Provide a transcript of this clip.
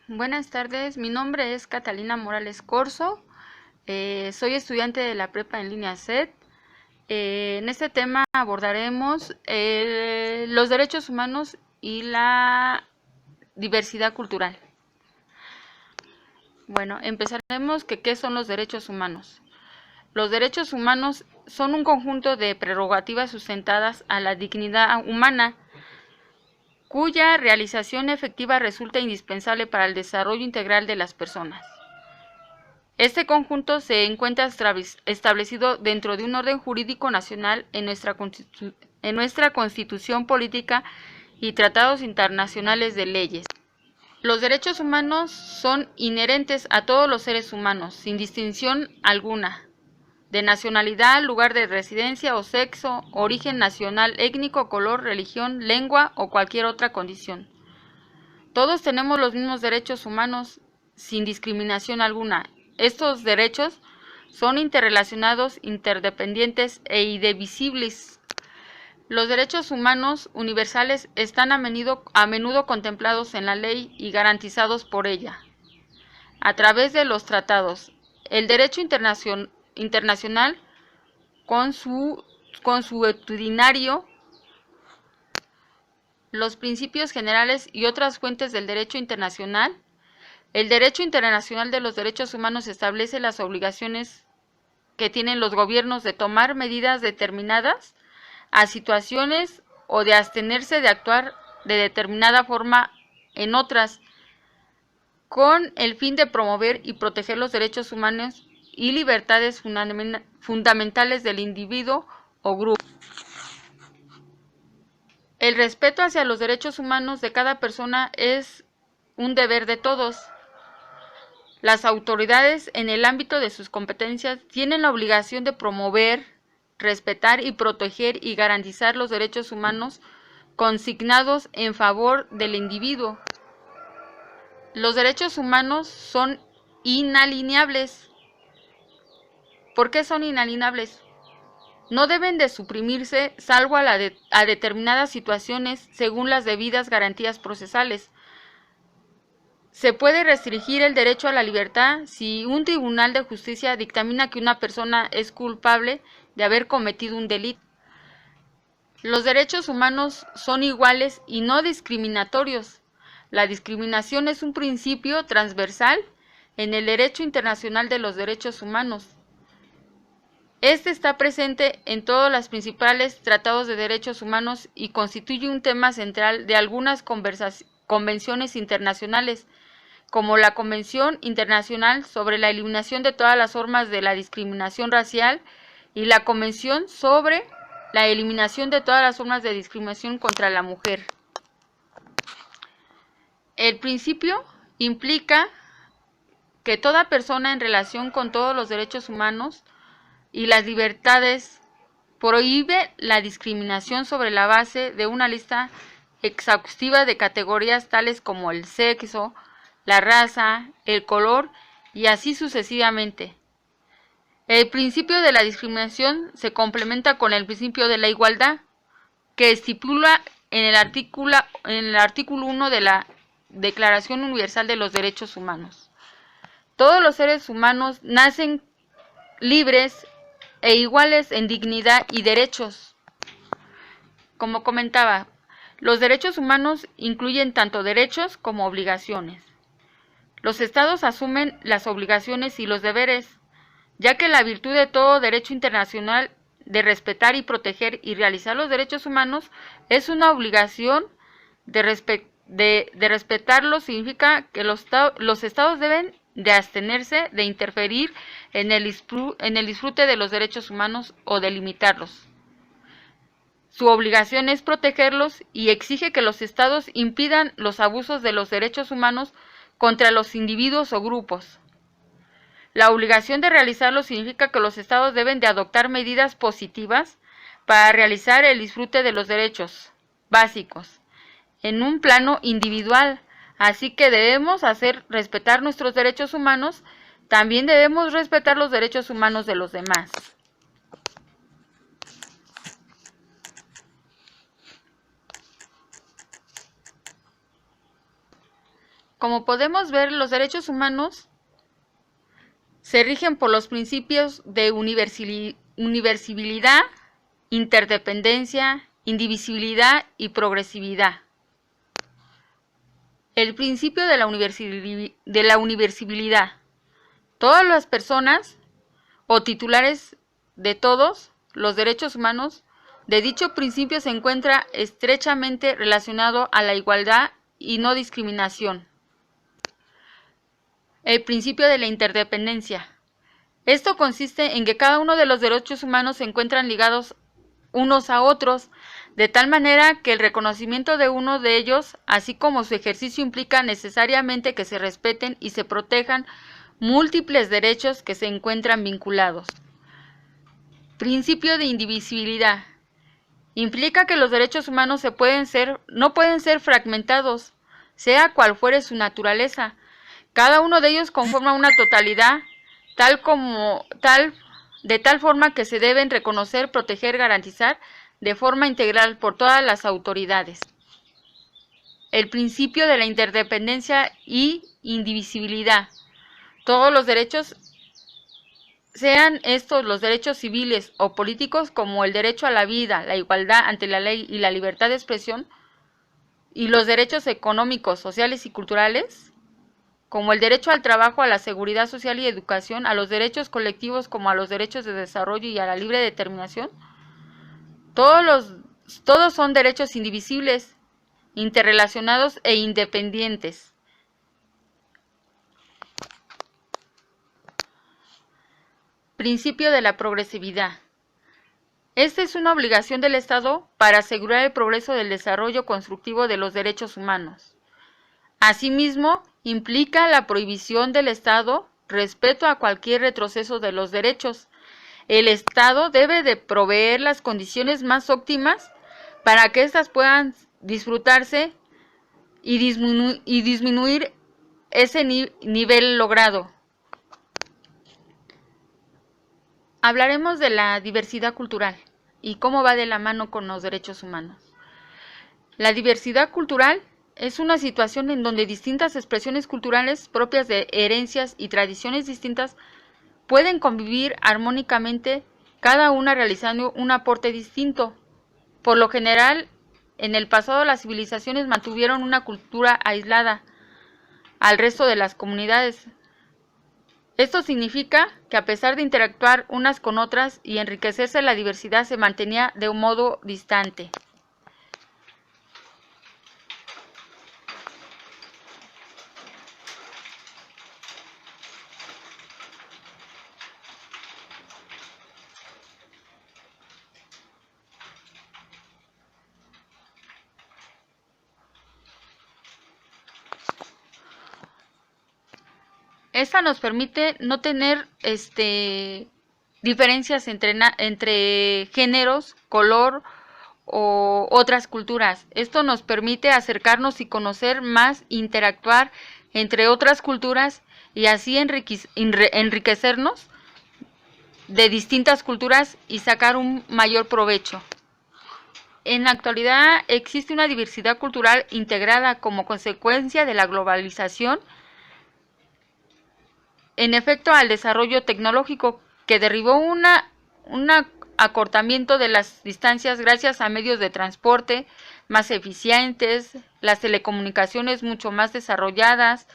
Buenas tardes, mi nombre es Catalina Morales Corzo, soy estudiante de la prepa en línea SET. En este tema abordaremos los derechos humanos y la diversidad cultural. Bueno, empezaremos qué son los derechos humanos. Los derechos humanos son un conjunto de prerrogativas sustentadas a la dignidad humana, cuya realización efectiva resulta indispensable para el desarrollo integral de las personas. Este conjunto se encuentra establecido dentro de un orden jurídico nacional en nuestra Constitución política y tratados internacionales de leyes. Los derechos humanos son inherentes a todos los seres humanos, sin distinción alguna, de nacionalidad, lugar de residencia o sexo, origen nacional, étnico, color, religión, lengua o cualquier otra condición. Todos tenemos los mismos derechos humanos sin discriminación alguna. Estos derechos son interrelacionados, interdependientes e indivisibles. Los derechos humanos universales están a menudo contemplados en la ley y garantizados por ella, a través de los tratados. El derecho internacional consuetudinario, los principios generales y otras fuentes del derecho internacional. El derecho internacional de los derechos humanos establece las obligaciones que tienen los gobiernos de tomar medidas determinadas a situaciones o de abstenerse de actuar de determinada forma en otras, con el fin de promover y proteger los derechos humanos y libertades fundamentales del individuo o grupo. El respeto hacia los derechos humanos de cada persona es un deber de todos. Las autoridades, en el ámbito de sus competencias, tienen la obligación de promover, respetar y proteger y garantizar los derechos humanos consignados en favor del individuo. Los derechos humanos son inalienables. ¿Por qué son inalienables? No deben de suprimirse salvo a determinadas situaciones según las debidas garantías procesales. Se puede restringir el derecho a la libertad si un tribunal de justicia dictamina que una persona es culpable de haber cometido un delito. Los derechos humanos son iguales y no discriminatorios. La discriminación es un principio transversal en el derecho internacional de los derechos humanos. Este está presente en todos los principales tratados de derechos humanos y constituye un tema central de algunas convenciones internacionales, como la Convención Internacional sobre la Eliminación de todas las formas de la discriminación racial y la Convención sobre la eliminación de todas las formas de discriminación contra la mujer. El principio implica que toda persona, en relación con todos los derechos humanos y las libertades, prohíbe la discriminación sobre la base de una lista exhaustiva de categorías tales como el sexo, la raza, el color y así sucesivamente. El principio de la discriminación se complementa con el principio de la igualdad, que estipula en el artículo 1 de la Declaración Universal de los Derechos Humanos. Todos los seres humanos nacen libres e iguales en dignidad y derechos. Como comentaba, los derechos humanos incluyen tanto derechos como obligaciones. Los estados asumen las obligaciones y los deberes, ya que la virtud de todo derecho internacional de respetar y proteger y realizar los derechos humanos es una obligación de respetarlos. Significa que los estados deben de abstenerse de interferir en el disfrute de los derechos humanos o de limitarlos. Su obligación es protegerlos y exige que los estados impidan los abusos de los derechos humanos contra los individuos o grupos. La obligación de realizarlo significa que los estados deben de adoptar medidas positivas para realizar el disfrute de los derechos básicos en un plano individual. Así que debemos hacer respetar nuestros derechos humanos, también debemos respetar los derechos humanos de los demás. Como podemos ver, los derechos humanos se rigen por los principios de universalidad, interdependencia, indivisibilidad y progresividad. El principio de la universalidad. Todas las personas o titulares de todos los derechos humanos de dicho principio se encuentra estrechamente relacionado a la igualdad y no discriminación. El principio de la interdependencia. Esto consiste en que cada uno de los derechos humanos se encuentran ligados unos a otros, de tal manera que el reconocimiento de uno de ellos, así como su ejercicio, implica necesariamente que se respeten y se protejan múltiples derechos que se encuentran vinculados. Principio de indivisibilidad. Implica que los derechos humanos no pueden ser fragmentados, sea cual fuere su naturaleza. Cada uno de ellos conforma una totalidad, de tal forma que se deben reconocer, proteger, garantizar de forma integral por todas las autoridades. El principio de la interdependencia y indivisibilidad. Todos los derechos, sean estos los derechos civiles o políticos, como el derecho a la vida, la igualdad ante la ley y la libertad de expresión, y los derechos económicos, sociales y culturales, como el derecho al trabajo, a la seguridad social y educación, a los derechos colectivos como a los derechos de desarrollo y a la libre determinación, todos son derechos indivisibles, interrelacionados e independientes. Principio de la progresividad. Esta es una obligación del Estado para asegurar el progreso del desarrollo constructivo de los derechos humanos. Asimismo, implica la prohibición del Estado respecto a cualquier retroceso de los derechos. El Estado debe de proveer las condiciones más óptimas para que éstas puedan disfrutarse y disminuir ese nivel logrado. Hablaremos de la diversidad cultural y cómo va de la mano con los derechos humanos. La diversidad cultural es una situación en donde distintas expresiones culturales propias de herencias y tradiciones distintas pueden convivir armónicamente, cada una realizando un aporte distinto. Por lo general, en el pasado las civilizaciones mantuvieron una cultura aislada al resto de las comunidades. Esto significa que a pesar de interactuar unas con otras y enriquecerse, la diversidad se mantenía de un modo distante. Esta nos permite no tener diferencias entre géneros, color o otras culturas. Esto nos permite acercarnos y conocer más, interactuar entre otras culturas y así enriquecernos de distintas culturas y sacar un mayor provecho. En la actualidad existe una diversidad cultural integrada como consecuencia de la globalización, en efecto al desarrollo tecnológico que derivó un acortamiento de las distancias gracias a medios de transporte más eficientes, las telecomunicaciones mucho más desarrolladas,